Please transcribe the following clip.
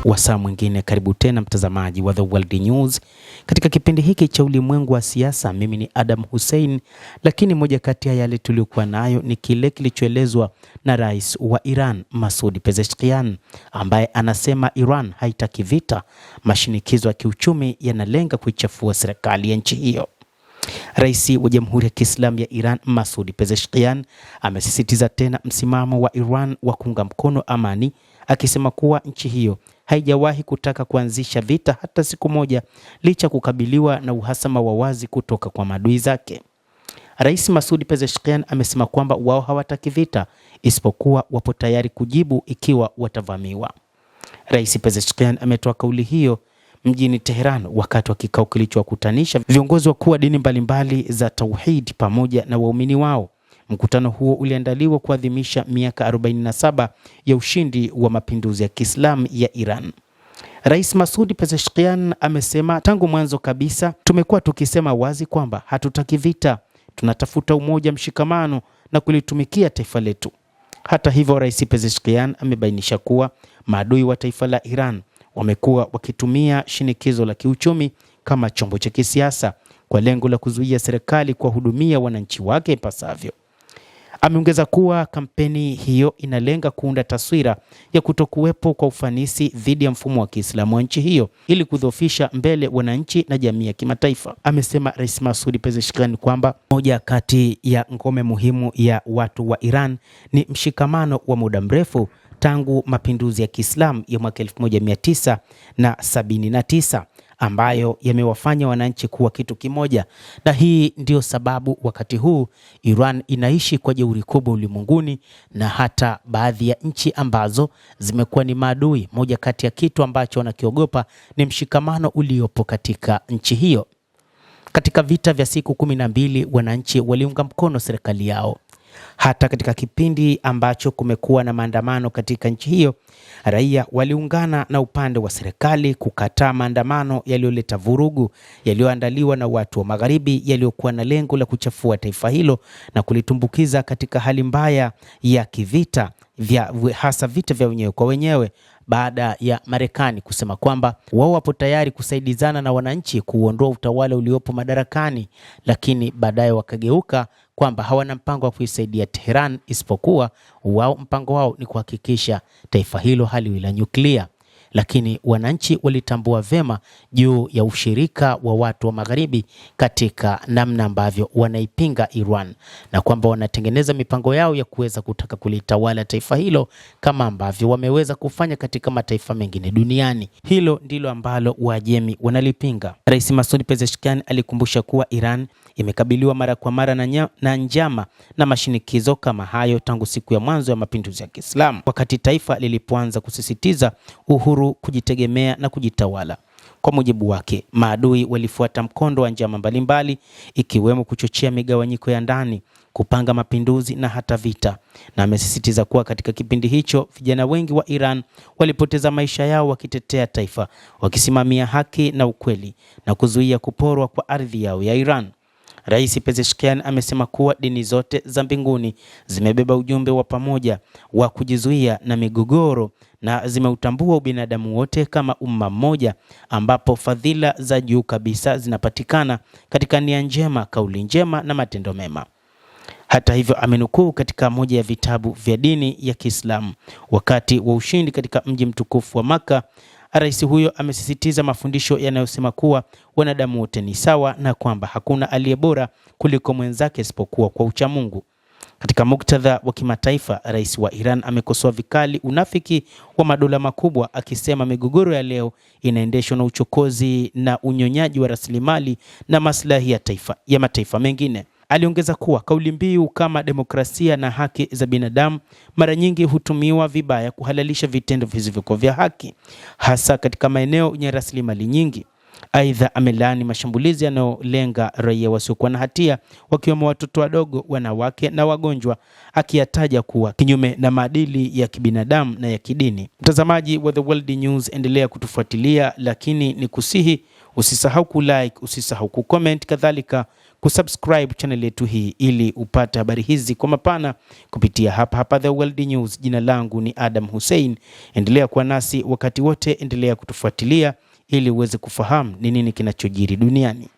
Wasaa mwingine, karibu tena mtazamaji wa The World News. Katika kipindi hiki cha ulimwengu wa siasa, mimi ni Adam Hussein, lakini moja kati ya yale tuliokuwa nayo ni kile kilichoelezwa na rais wa Iran Masoud Pezeshkian, ambaye anasema Iran haitaki vita, mashinikizo ya kiuchumi yanalenga kuichafua serikali ya nchi hiyo. Rais wa Jamhuri ya Kiislamu ya Iran Masoud Pezeshkian amesisitiza tena msimamo wa Iran wa kuunga mkono amani, akisema kuwa nchi hiyo haijawahi kutaka kuanzisha vita hata siku moja, licha kukabiliwa na uhasama wa wazi kutoka kwa maadui zake. Rais Masoud Pezeshkian amesema kwamba wao hawataki vita, isipokuwa wapo tayari kujibu ikiwa watavamiwa. Rais Pezeshkian ametoa kauli hiyo mjini Tehran wakati wa kikao kilichowakutanisha viongozi wakuu wa dini mbalimbali za Tauhid pamoja na waumini wao. Mkutano huo uliandaliwa kuadhimisha miaka 47 ya ushindi wa mapinduzi ya Kiislamu ya Iran. Rais Masoud Pezeshkian amesema, tangu mwanzo kabisa tumekuwa tukisema wazi kwamba hatutaki vita, tunatafuta umoja, mshikamano na kulitumikia taifa letu. Hata hivyo, Rais Pezeshkian amebainisha kuwa maadui wa taifa la Iran wamekuwa wakitumia shinikizo la kiuchumi kama chombo cha kisiasa kwa lengo la kuzuia serikali kuwahudumia wananchi wake ipasavyo. Ameongeza kuwa kampeni hiyo inalenga kuunda taswira ya kutokuwepo kwa ufanisi dhidi ya mfumo wa Kiislamu wa nchi hiyo ili kudhoofisha mbele wananchi na jamii ya kimataifa. Amesema Rais Masoud Pezeshkian kwamba moja kati ya ngome muhimu ya watu wa Iran ni mshikamano wa muda mrefu tangu mapinduzi ya Kiislamu ya mwaka 1979 ambayo yamewafanya wananchi kuwa kitu kimoja, na hii ndio sababu wakati huu Iran inaishi kwa jeuri kubwa ulimwenguni na hata baadhi ya nchi ambazo zimekuwa ni maadui. Moja kati ya kitu ambacho wanakiogopa ni mshikamano uliopo katika nchi hiyo. Katika vita vya siku 12 wananchi waliunga mkono serikali yao. Hata katika kipindi ambacho kumekuwa na maandamano katika nchi hiyo, raia waliungana na upande wa serikali kukataa maandamano yaliyoleta vurugu yaliyoandaliwa na watu wa Magharibi, yaliyokuwa na lengo la kuchafua taifa hilo na kulitumbukiza katika hali mbaya ya kivita, hasa vita vya wenyewe kwa wenyewe, baada ya Marekani kusema kwamba wao wapo tayari kusaidizana na wananchi kuondoa utawala uliopo madarakani, lakini baadaye wakageuka kwamba hawana mpango wa kuisaidia Tehran, isipokuwa wao mpango wao ni kuhakikisha taifa hilo haliwi la nyuklia. Lakini wananchi walitambua vema juu ya ushirika wa watu wa Magharibi katika namna ambavyo wanaipinga Iran, na kwamba wanatengeneza mipango yao ya kuweza kutaka kulitawala taifa hilo kama ambavyo wameweza kufanya katika mataifa mengine duniani. Hilo ndilo ambalo Waajemi wanalipinga. Rais Masoud Pezeshkian alikumbusha kuwa Iran imekabiliwa mara kwa mara na njama na mashinikizo kama hayo tangu siku ya mwanzo ya mapinduzi ya Kiislamu, wakati taifa lilipoanza kusisitiza uhuru, kujitegemea na kujitawala. Kwa mujibu wake, maadui walifuata mkondo wa njama mbalimbali, ikiwemo kuchochea migawanyiko ya ndani, kupanga mapinduzi na hata vita. Na amesisitiza kuwa katika kipindi hicho vijana wengi wa Iran walipoteza maisha yao wakitetea taifa, wakisimamia haki na ukweli na kuzuia kuporwa kwa ardhi yao ya Iran. Rais Pezeshkian amesema kuwa dini zote za mbinguni zimebeba ujumbe wa pamoja wa kujizuia na migogoro na zimeutambua ubinadamu wote kama umma mmoja, ambapo fadhila za juu kabisa zinapatikana katika nia njema, kauli njema na matendo mema. Hata hivyo, amenukuu katika moja ya vitabu vya dini ya Kiislamu wakati wa ushindi katika mji mtukufu wa Maka. Rais huyo amesisitiza mafundisho yanayosema kuwa wanadamu wote ni sawa na kwamba hakuna aliye bora kuliko mwenzake isipokuwa kwa uchamungu. Katika muktadha wa kimataifa, rais wa Iran amekosoa vikali unafiki wa madola makubwa, akisema migogoro ya leo inaendeshwa na uchokozi na unyonyaji wa rasilimali na maslahi ya mataifa mengine. Aliongeza kuwa kauli mbiu kama demokrasia na haki za binadamu mara nyingi hutumiwa vibaya kuhalalisha vitendo visivyo vya haki, hasa katika maeneo yenye rasilimali nyingi. Aidha, amelaani mashambulizi yanayolenga raia wasiokuwa na hatia, wakiwemo watoto wadogo, wanawake na wagonjwa, akiyataja kuwa kinyume na maadili ya kibinadamu na ya kidini. Mtazamaji wa The World News, endelea kutufuatilia, lakini ni kusihi usisahau kulike, usisahau kucomment, kadhalika kusubscribe channel yetu hii ili upate habari hizi kwa mapana kupitia hapa The World News. Jina langu ni Adam Hussein. Endelea kuwa nasi wakati wote, endelea kutufuatilia ili uweze kufahamu ni nini kinachojiri duniani.